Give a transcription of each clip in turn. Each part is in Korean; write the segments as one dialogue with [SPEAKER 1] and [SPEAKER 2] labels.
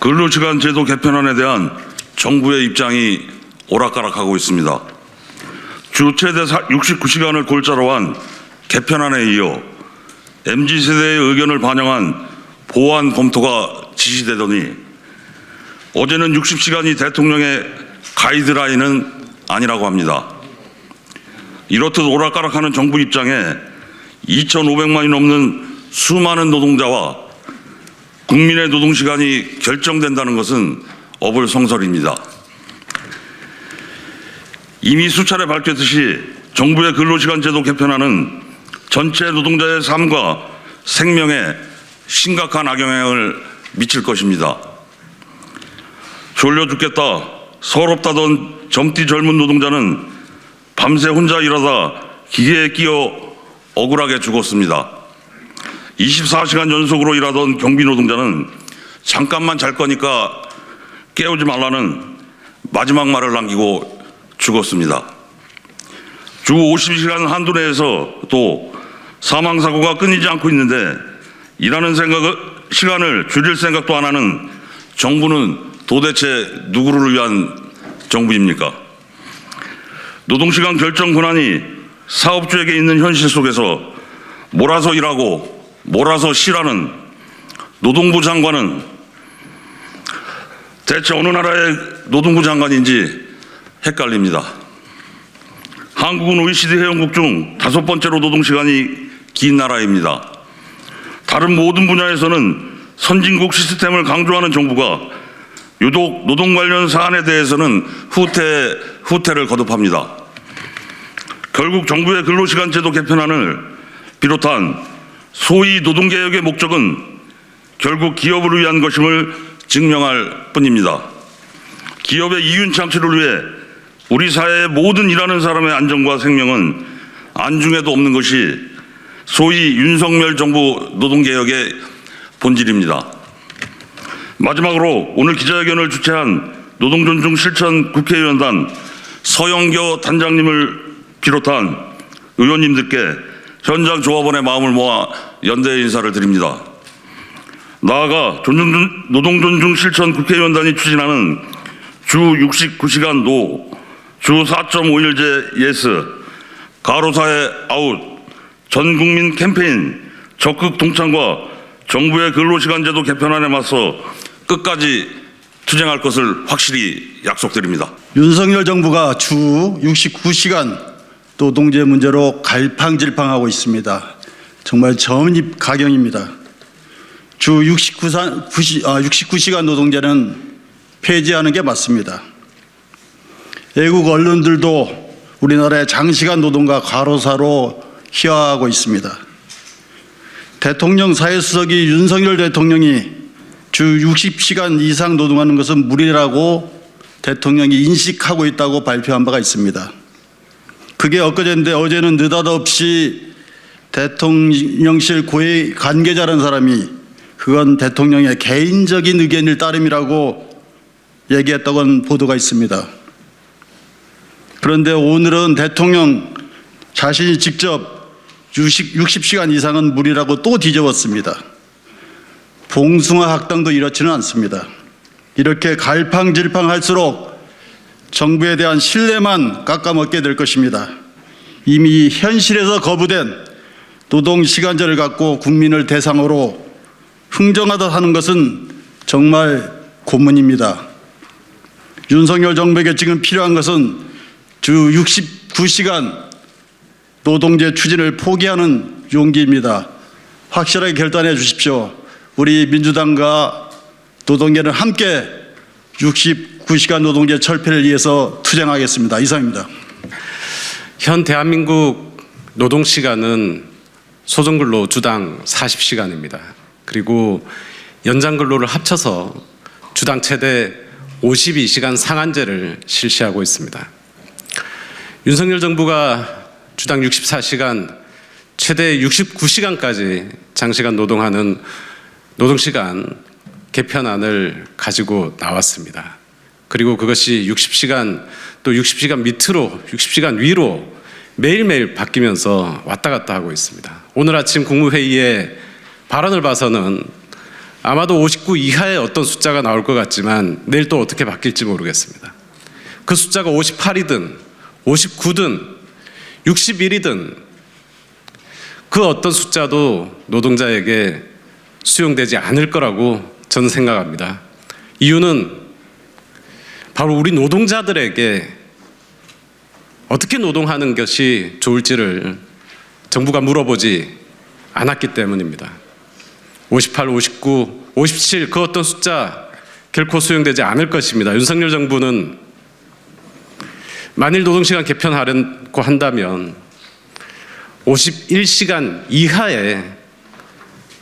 [SPEAKER 1] 근로시간 제도 개편안에 대한 정부의 입장이 오락가락하고 있습니다. 주 최대 69시간을 골자로 한 개편안에 이어 MZ세대의 의견을 반영한 보완 검토가 지시되더니 어제는 60시간이 대통령의 가이드라인은 아니라고 합니다. 이렇듯 오락가락하는 정부 입장에 2,500만이 넘는 수많은 노동자와 국민의 노동시간이 결정된다는 것은 어불성설입니다. 이미 수차례 밝혔듯이 정부의 근로시간 제도 개편안은 전체 노동자의 삶과 생명에 심각한 악영향을 미칠 것입니다. 졸려 죽겠다, 서럽다던 젊디 젊은 노동자는 밤새 혼자 일하다 기계에 끼어 억울하게 죽었습니다. 24시간 연속으로 일하던 경비 노동자는 잠깐만 잘 거니까 깨우지 말라는 마지막 말을 남기고 죽었습니다. 주 50시간 한도 내에서 또 사망사고가 끊이지 않고 있는데 일하는 시간을 줄일 생각도 안 하는 정부는 도대체 누구를 위한 정부입니까? 노동시간 결정 권한이 사업주에게 있는 현실 속에서 몰아서 일하고 몰아서 쉬라는 노동부 장관은 대체 어느 나라의 노동부 장관인지 헷갈립니다. 한국은 OECD 회원국 중 5번째로 노동시간이 긴 나라입니다. 다른 모든 분야에서는 선진국 시스템을 강조하는 정부가 유독 노동 관련 사안에 대해서는 후퇴를 거듭합니다. 결국 정부의 근로시간 제도 개편안을 비롯한 소위 노동개혁의 목적은 결국 기업을 위한 것임을 증명할 뿐입니다. 기업의 이윤 창출을 위해 우리 사회의 모든 일하는 사람의 안전과 생명은 안중에도 없는 것이 소위 윤석열 정부 노동개혁의 본질입니다. 마지막으로 오늘 기자회견을 주최한 노동존중 실천 국회의원단 서영교 단장님을 비롯한 의원님들께 현장 조합원의 마음을 모아 연대 인사를 드립니다. 나아가 노동존중 실천 국회의원단이 추진하는 주 69시간 노, 주 4.5일제 예스, 가로사의 아웃, 전국민 캠페인 적극 동참과 정부의 근로시간제도 개편안에 맞서 끝까지 투쟁할 것을 확실히 약속드립니다.
[SPEAKER 2] 윤석열 정부가 주 69시간 노동제 문제로 갈팡질팡하고 있습니다. 정말 전입가경입니다. 주 69시간 노동제는 폐지하는 게 맞습니다. 외국 언론들도 우리나라의 장시간 노동과 과로사로 희화화하고 있습니다. 대통령 사회수석이 윤석열 대통령이 주 60시간 이상 노동하는 것은 무리라고 대통령이 인식하고 있다고 발표한 바가 있습니다. 그게 엊그제인데 어제는 느닷없이 대통령실 고위 관계자라는 사람이 그건 대통령의 개인적인 의견일 따름이라고 얘기했다고 보도가 있습니다. 그런데 오늘은 대통령 자신이 직접 60시간 이상은 무리라고 또 뒤집었습니다. 봉숭아 학당도 이렇지는 않습니다. 이렇게 갈팡질팡할수록 정부에 대한 신뢰만 깎아먹게 될 것입니다. 이미 현실에서 거부된 노동시간제를 갖고 국민을 대상으로 흥정하듯 하는 것은 정말 고문입니다. 윤석열 정부에게 지금 필요한 것은 주 69시간 노동제 추진을 포기하는 용기입니다. 확실하게 결단해 주십시오. 우리 민주당과 노동계는 함께 69시간 노동제 철폐를 위해서 투쟁하겠습니다. 이상입니다.
[SPEAKER 3] 현 대한민국 노동시간은 소정근로 주당 40시간입니다. 그리고 연장근로를 합쳐서 주당 최대 52시간 상한제를 실시하고 있습니다. 윤석열 정부가 주당 64시간, 최대 69시간까지 장시간 노동하는 노동시간 개편안을 가지고 나왔습니다. 그리고 그것이 60시간 또 60시간 밑으로 60시간 위로 매일매일 바뀌면서 왔다 갔다 하고 있습니다. 오늘 아침 국무회의에 발언을 봐서는 아마도 59 이하의 어떤 숫자가 나올 것 같지만 내일 또 어떻게 바뀔지 모르겠습니다. 그 숫자가 58이든 59든 61이든 그 어떤 숫자도 노동자에게 수용되지 않을 거라고 저는 생각합니다. 이유는 바로 우리 노동자들에게 어떻게 노동하는 것이 좋을지를 정부가 물어보지 않았기 때문입니다. 58, 59, 57 그 어떤 숫자 결코 수용되지 않을 것입니다. 윤석열 정부는 만일 노동시간 개편하려고 한다면 51시간 이하의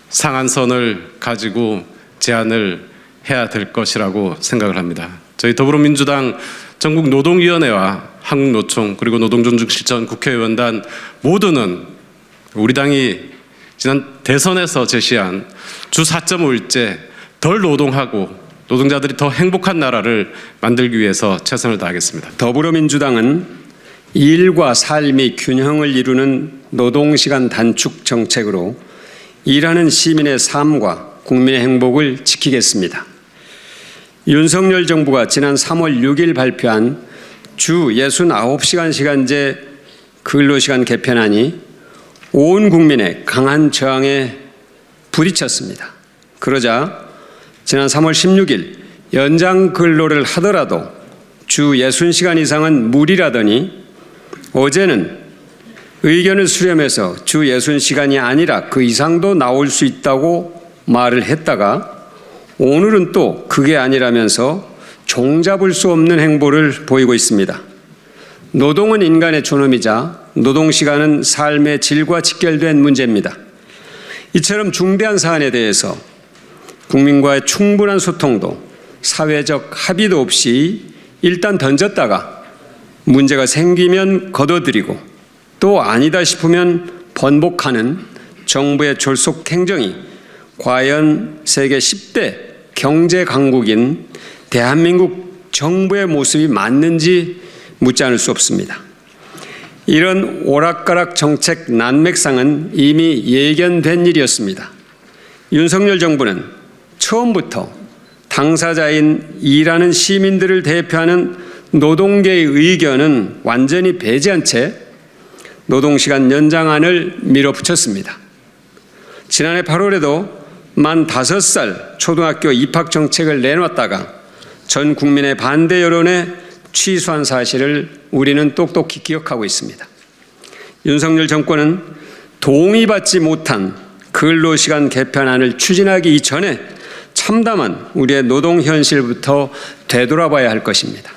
[SPEAKER 3] 상한선을 가지고 제안을 해야 될 것이라고 생각을 합니다. 저희 더불어민주당 전국노동위원회와 한국노총 그리고 노동존중실천 국회의원단 모두는 우리 당이 지난 대선에서 제시한 주 4.5일제 덜 노동하고 노동자들이 더 행복한 나라를 만들기 위해서 최선을 다하겠습니다.
[SPEAKER 4] 더불어민주당은 일과 삶의 균형을 이루는 노동시간 단축 정책으로 일하는 시민의 삶과 국민의 행복을 지키겠습니다. 윤석열 정부가 지난 3월 6일 발표한 주 69시간 시간제 근로시간 개편안이 온 국민의 강한 저항에 부딪혔습니다. 그러자 지난 3월 16일 연장 근로를 하더라도 주 60시간 이상은 무리라더니 어제는 의견을 수렴해서 주 60시간이 아니라 그 이상도 나올 수 있다고 말을 했다가 오늘은 또 그게 아니라면서 종잡을 수 없는 행보를 보이고 있습니다. 노동은 인간의 존엄이자 노동시간은 삶의 질과 직결된 문제입니다. 이처럼 중대한 사안에 대해서 국민과의 충분한 소통도 사회적 합의도 없이 일단 던졌다가 문제가 생기면 거둬들이고 또 아니다 싶으면 번복하는 정부의 졸속 행정이 과연 세계 10대 경제 강국인 대한민국 정부의 모습이 맞는지 묻지 않을 수 없습니다. 이런 오락가락 정책 난맥상은 이미 예견된 일이었습니다. 윤석열 정부는 처음부터 당사자인 일하는 시민들을 대표하는 노동계의 의견은 완전히 배제한 채 노동시간 연장안을 밀어붙였습니다. 지난해 8월에도 만 5살 초등학교 입학 정책을 내놨다가 전 국민의 반대 여론에 취소한 사실을 우리는 똑똑히 기억하고 있습니다. 윤석열 정권은 동의받지 못한 근로시간 개편안을 추진하기 이전에 참담한 우리의 노동 현실부터 되돌아봐야 할 것입니다.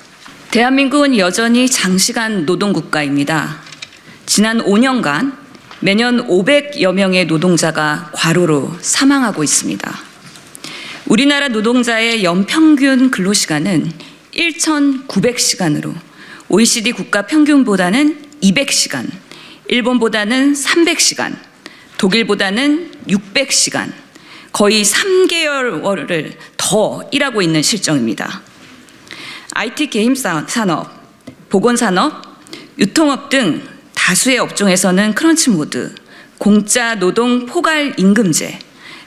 [SPEAKER 5] 대한민국은 여전히 장시간 노동국가입니다. 지난 5년간 매년 500여 명의 노동자가 과로로 사망하고 있습니다. 우리나라 노동자의 연평균 근로시간은 1,900시간으로 OECD 국가 평균보다는 200시간, 일본보다는 300시간, 독일보다는 600시간, 거의 3개월을 더 일하고 있는 실정입니다. IT 게임 산업, 보건산업, 유통업 등 다수의 업종에서는 크런치 모드, 공짜 노동 포괄 임금제,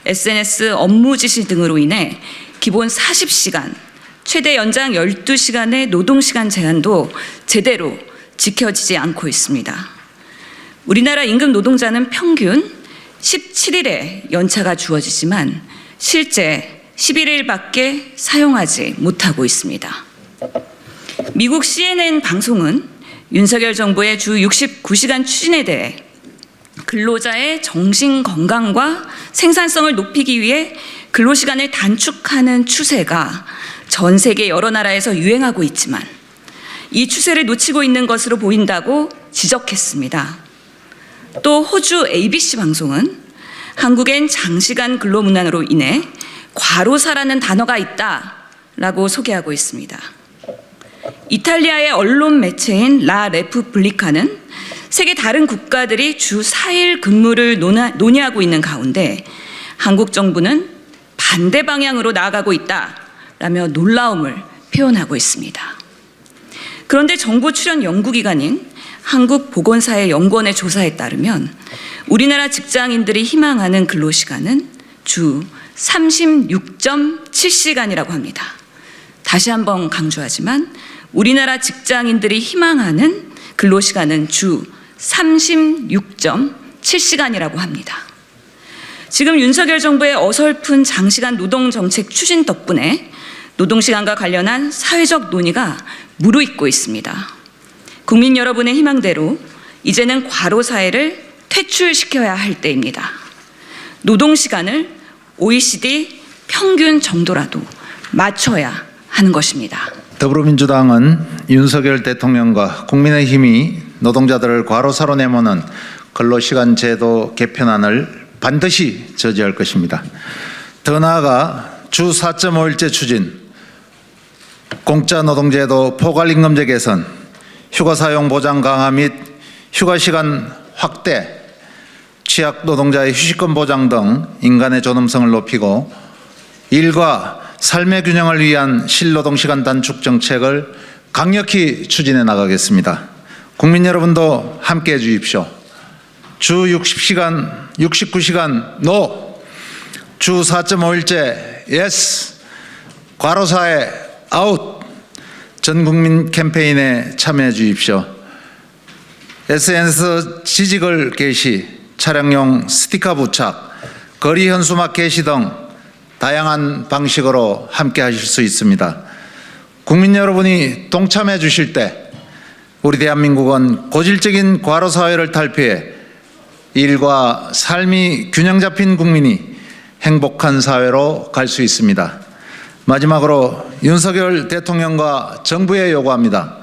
[SPEAKER 5] SNS 업무 지시 등으로 인해 기본 40시간, 최대 연장 12시간의 노동시간 제한도 제대로 지켜지지 않고 있습니다. 우리나라 임금 노동자는 평균 17일의 연차가 주어지지만 실제 11일밖에 사용하지 못하고 있습니다. 미국 CNN 방송은 윤석열 정부의 주 69시간 추진에 대해 근로자의 정신 건강과 생산성을 높이기 위해 근로시간을 단축하는 추세가 전 세계 여러 나라에서 유행하고 있지만 이 추세를 놓치고 있는 것으로 보인다고 지적했습니다. 또 호주 ABC 방송은 한국엔 장시간 근로 문화로 인해 과로사라는 단어가 있다라고 소개하고 있습니다. 이탈리아의 언론 매체인 라 레푸블리카는 세계 다른 국가들이 주 4일 근무를 논의하고 있는 가운데 한국 정부는 반대 방향으로 나아가고 있다라며 놀라움을 표현하고 있습니다. 그런데 정부 출연 연구기관인 한국보건사회연구원의 조사에 따르면 우리나라 직장인들이 희망하는 근로시간은 주 36.7시간이라고 합니다. 다시 한번 강조하지만 우리나라 직장인들이 희망하는 근로시간은 주 36.7시간이라고 합니다. 지금 윤석열 정부의 어설픈 장시간 노동정책 추진 덕분에 노동시간과 관련한 사회적 논의가 무르익고 있습니다. 국민 여러분의 희망대로 이제는 과로사회를 퇴출시켜야 할 때입니다. 노동시간을 OECD 평균 정도라도 맞춰야 하는 것입니다.
[SPEAKER 6] 더불어민주당은 윤석열 대통령과 국민의힘이 노동자들을 과로사로 내모는 근로시간 제도 개편안을 반드시 저지할 것입니다. 더 나아가 주 4.5일제 추진, 공짜 노동제도 포괄임금제 개선, 휴가 사용 보장 강화 및 휴가시간 확대, 취약 노동자의 휴식권 보장 등 인간의 존엄성을 높이고 일과 삶의 균형을 위한 실노동시간 단축 정책을 강력히 추진해 나가겠습니다. 국민 여러분도 함께해 주십시오. 주 60시간, 69시간 NO, 주 4.5일제 YES, 과로사회 아웃, 전국민 캠페인에 참여해 주십시오. SNS 지지글 게시, 차량용 스티커 부착, 거리 현수막 게시 등 다양한 방식으로 함께 하실 수 있습니다. 국민 여러분이 동참해 주실 때 우리 대한민국은 고질적인 과로사회를 탈피해 일과 삶이 균형 잡힌 국민이 행복한 사회로 갈 수 있습니다. 마지막으로 윤석열 대통령과 정부에 요구합니다.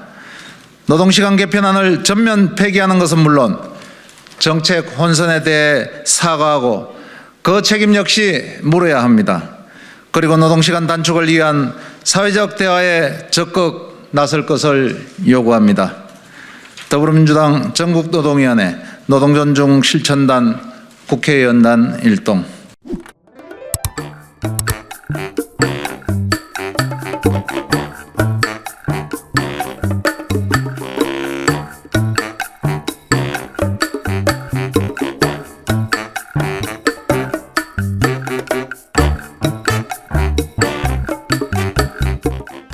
[SPEAKER 6] 노동시간 개편안을 전면 폐기하는 것은 물론 정책 혼선에 대해 사과하고 그 책임 역시 물어야 합니다. 그리고 노동시간 단축을 위한 사회적 대화에 적극 나설 것을 요구합니다. 더불어민주당 전국노동위원회 노동존중 실천단 국회의원단 일동